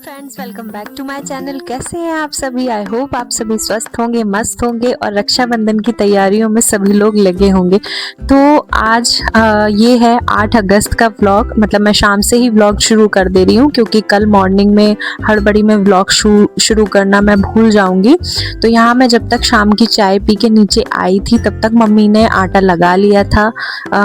Friends, welcome back to my channel. कैसे हैं आप सभी? आई होप आप सभी स्वस्थ होंगे, मस्त होंगे और रक्षाबंधन की तैयारियों में सभी लोग लगे होंगे। तो आज ये है 8 अगस्त का व्लॉग। मतलब मैं शाम से ही व्लॉग शुरू कर दे रही हूँ क्योंकि कल मॉर्निंग में हड़बड़ी में व्लॉग शुरू करना मैं भूल जाऊंगी। तो यहाँ मैं जब तक शाम की चाय पी के नीचे आई थी तब तक मम्मी ने आटा लगा लिया था।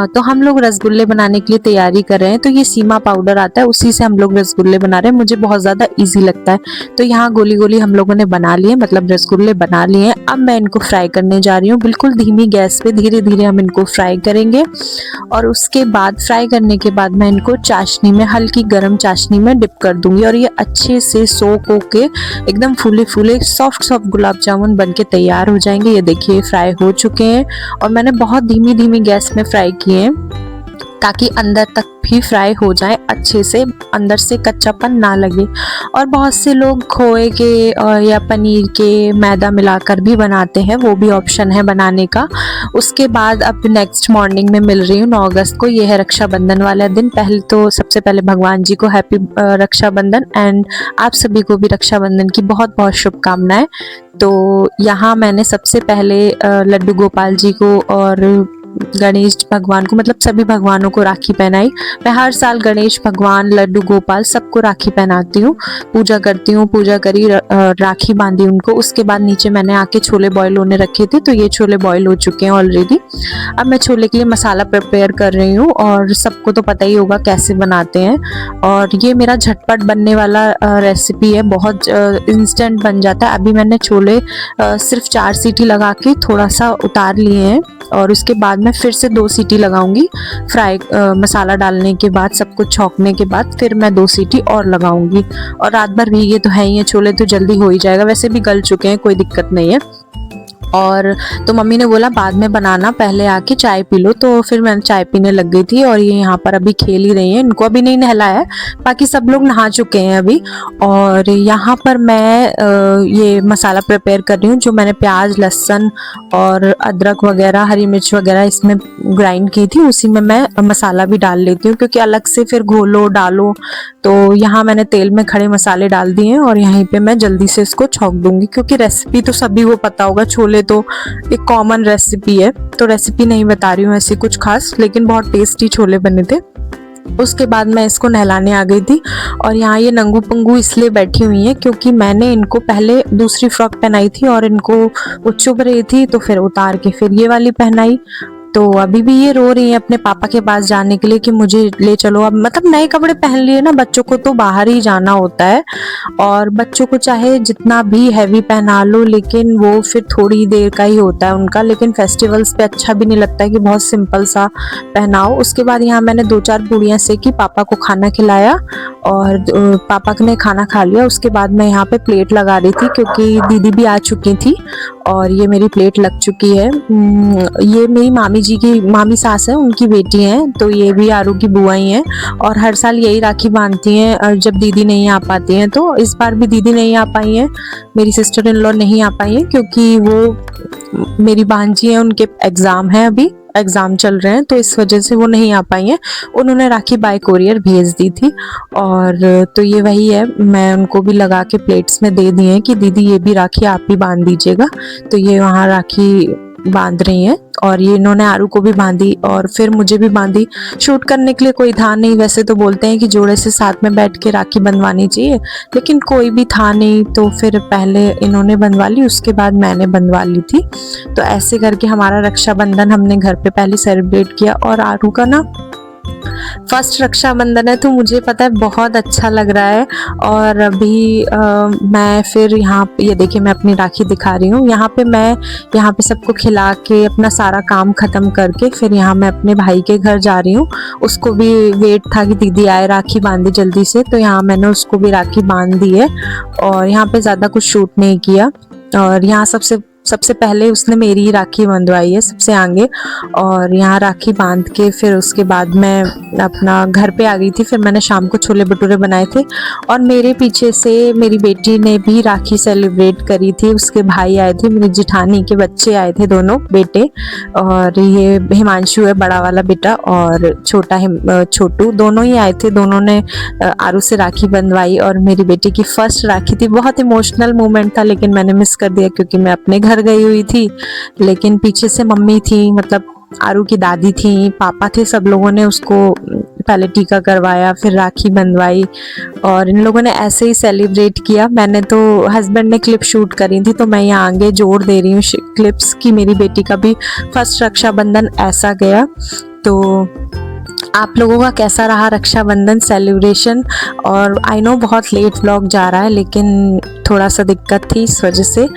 तो हम लोग रसगुल्ले बनाने के लिए तैयारी कर रहे हैं। तो ये सीमा पाउडर आता है, उसी से हम लोग रसगुल्ले बना रहे हैं। मुझे बहुत ज़्यादा इजी लगता है। तो यहाँ गोली गोली हम लोगों ने बना लिए, मतलब रसगुल्ले बना लिए हैं। अब मैं इनको फ्राई करने जा रही हूँ। बिल्कुल धीमी गैस पे धीरे धीरे हम इनको फ्राई करेंगे और उसके बाद फ्राई करने के बाद मैं इनको चाशनी में, हल्की गर्म चाशनी में डिप कर दूंगी और ये अच्छे से सोक होके एकदम फूले फूले सॉफ्ट सॉफ्ट गुलाब जामुन बन के तैयार हो जाएंगे। ये देखिए फ्राई हो चुके हैं और मैंने बहुत धीमी धीमी गैस में फ्राई किए हैं ताकि अंदर तक भी फ्राई हो जाए अच्छे से, अंदर से कच्चापन ना लगे। और बहुत से लोग खोए के या पनीर के मैदा मिलाकर भी बनाते हैं, वो भी ऑप्शन है बनाने का। उसके बाद अब नेक्स्ट मॉर्निंग में मिल रही हूँ 9 अगस्त को। ये है रक्षाबंधन वाला दिन। पहले तो सबसे पहले भगवान जी को हैप्पी रक्षाबंधन एंड आप सभी को भी रक्षाबंधन की बहुत बहुत शुभकामनाएं। तो यहाँ मैंने सबसे पहले लड्डू गोपाल जी को और गणेश भगवान को, मतलब सभी भगवानों को राखी पहनाई। मैं हर साल गणेश भगवान, लड्डू गोपाल सबको राखी पहनाती हूँ, पूजा करती हूँ। पूजा करी, राखी बांधी उनको। उसके बाद नीचे मैंने आके छोले बॉईल होने रखे थे, तो ये छोले बॉईल हो चुके हैं ऑलरेडी। अब मैं छोले के लिए मसाला प्रिपेयर कर रही हूँ और सबको तो पता ही होगा कैसे बनाते हैं। और ये मेरा झटपट बनने वाला रेसिपी है, बहुत इंस्टेंट बन जाता है। अभी मैंने छोले सिर्फ 4 सीटी लगा के थोड़ा सा उतार लिए हैं और उसके बाद मैं फिर से 2 सीटी लगाऊंगी। फ्राई मसाला डालने के बाद, सब कुछ छौंकने के बाद फिर मैं 2 सीटी और लगाऊंगी। और रात भर भीगे तो है ही है छोले, तो जल्दी हो ही जाएगा। वैसे भी गल चुके हैं, कोई दिक्कत नहीं है। और तो मम्मी ने बोला बाद में बनाना, पहले आके चाय पी लो। तो फिर मैं चाय पीने लग गई थी और ये यहाँ पर अभी खेल ही रही हैं। इनको अभी नहीं नहलाया है, बाकी सब लोग नहा चुके हैं अभी। और यहाँ पर मैं ये मसाला प्रिपेयर कर रही हूँ, जो मैंने प्याज, लहसुन और अदरक वगैरह, हरी मिर्च वगैरह इसमें ग्राइंड की थी, उसी में मैं मसाला भी डाल लेती हूँ क्योंकि अलग से फिर घोलो डालो। तो यहाँ मैंने तेल में खड़े मसाले डाल दिए हैं और यहीं पे मैं जल्दी से इसको छौंक दूंगी क्योंकि रेसिपी तो सभी को पता होगा। छोले तो एक कॉमन रेसिपी है, तो रेसिपी नहीं बता रही हूँ ऐसी कुछ खास, लेकिन बहुत टेस्टी छोले बने थे। उसके बाद मैं इसको नहलाने आ गई थी और यहाँ ये नंगू पंगू इसलिए बैठी हुई है क्योंकि मैंने इनको पहले दूसरी फ्रॉक पहनाई थी और इनको वो चुभ रही थी, तो फिर उतार के फिर ये वाली पहनाई। तो अभी भी ये रो रही है अपने पापा के पास जाने के लिए कि मुझे ले चलो। अब मतलब नए कपड़े पहन लिए ना, बच्चों को तो बाहर ही जाना होता है और बच्चों को चाहे जितना भी हैवी पहना लो लेकिन वो फिर थोड़ी देर का ही होता है उनका। लेकिन फेस्टिवल्स पे अच्छा भी नहीं लगता है कि बहुत सिंपल सा पहनाओ। उसके बाद यहाँ मैंने 2-4 पूड़ियाँ सेकी, पापा को खाना खिलाया और पापा ने खाना खा लिया। उसके बाद मैं यहाँ पे प्लेट लगा रही थी क्योंकि दीदी भी आ चुकी थी और ये मेरी प्लेट लग चुकी है। ये मेरी मामी जी की, मामी सास है, उनकी बेटी हैं, तो ये भी आरू की बुआ ही हैं और हर साल यही राखी बांधती हैं और जब दीदी नहीं आ पाती हैं। तो इस बार भी दीदी नहीं आ पाई हैं, मेरी सिस्टर इन लॉ नहीं आ पाई हैं क्योंकि वो मेरी भांजी हैं, उनके एग्ज़ाम हैं, अभी एग्ज़ाम चल रहे हैं, तो इस वजह से वो नहीं आ पाई हैं। उन्होंने राखी बाय कोरियर भेज दी थी और तो ये वही है, मैं उनको भी लगा के प्लेट्स में दे दिए हैं कि दीदी ये भी राखी आप ही बांध दीजिएगा। तो ये वहाँ राखी बांध रही हैं और ये इन्होंने आरू को भी बांधी और फिर मुझे भी बांधी। शूट करने के लिए कोई था नहीं, वैसे तो बोलते हैं कि जोड़े से साथ में बैठ के राखी बंधवानी चाहिए, लेकिन कोई भी था नहीं, तो फिर पहले इन्होंने बंधवा ली, उसके बाद मैंने बंधवा ली थी। तो ऐसे करके हमारा रक्षाबंधन हमने घर पे पहले सेलिब्रेट किया। और आरू का ना फर्स्ट रक्षाबंधन है, तो मुझे पता है बहुत अच्छा लग रहा है। और अभी मैं फिर यहाँ ये देखिए मैं अपनी राखी दिखा रही हूँ। यहाँ पे सबको खिला के अपना सारा काम ख़त्म करके फिर यहाँ मैं अपने भाई के घर जा रही हूँ। उसको भी वेट था कि दीदी आए, राखी बांधी जल्दी से, तो यहाँ मैंने उसको भी राखी बांध दी है और यहाँ पे ज़्यादा कुछ शूट नहीं किया। और यहाँ सबसे सबसे पहले उसने मेरी ही राखी बंधवाई है सबसे आगे, और यहाँ राखी बांध के फिर उसके बाद मैं अपना घर पे आ गई थी। फिर मैंने शाम को छोले भटूरे बनाए थे, और मेरे पीछे से मेरी बेटी ने भी राखी सेलिब्रेट करी थी। उसके भाई आए थे, मेरी जेठानी के बच्चे आए थे, दोनों बेटे, और ये हिमांशु है बड़ा वाला बेटा, और छोटा छोटू, दोनों ही आए थे। दोनों ने आरू से राखी बंधवाई, और मेरी बेटी की फर्स्ट राखी थी। बहुत इमोशनल मोमेंट था, लेकिन मैंने मिस कर दिया क्योंकि मैं अपने घर गई हुई थी। लेकिन पीछे से मम्मी थी, मतलब आरू की दादी थी, पापा थे, सब लोगों ने उसको पहले टीका करवाया, फिर राखी बंधवाई, और इन लोगों ने ऐसे ही सेलिब्रेट किया। मैंने तो, हस्बैंड ने क्लिप शूट करी थी, तो मैं यहाँ आगे जोड़ दे रही हूँ क्लिप्स की। मेरी बेटी का भी फर्स्ट रक्षाबंधन ऐसा गया। तो आप लोगों का कैसा रहा रक्षाबंधन सेलिब्रेशन? और आई नो बहुत लेट व्लॉग जा रहा है, लेकिन थोड़ा सा दिक्कत थी इस वजह से।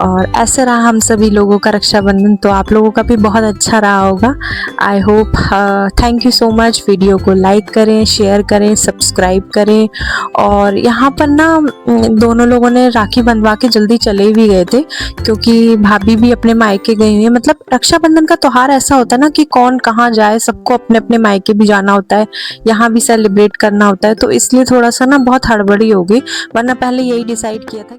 और ऐसे रहा हम सभी लोगों का रक्षाबंधन। तो आप लोगों का भी बहुत अच्छा रहा होगा, I hope. Thank you so much. Video को लाइक करें, शेयर करें, सब्सक्राइब करें। और यहाँ पर ना दोनों लोगों ने राखी बंधवा के जल्दी चले भी गए थे, क्योंकि भाभी भी अपने मायके गई हुई है। मतलब रक्षाबंधन का त्योहार ऐसा होता है ना कि कौन कहाँ जाए, सबको अपने अपने मायके भी जाना होता है, यहाँ भी सेलिब्रेट करना होता है। तो इसलिए थोड़ा सा ना बहुत हड़बड़ी हो गई, वरना पहले यही डिसाइड किया था।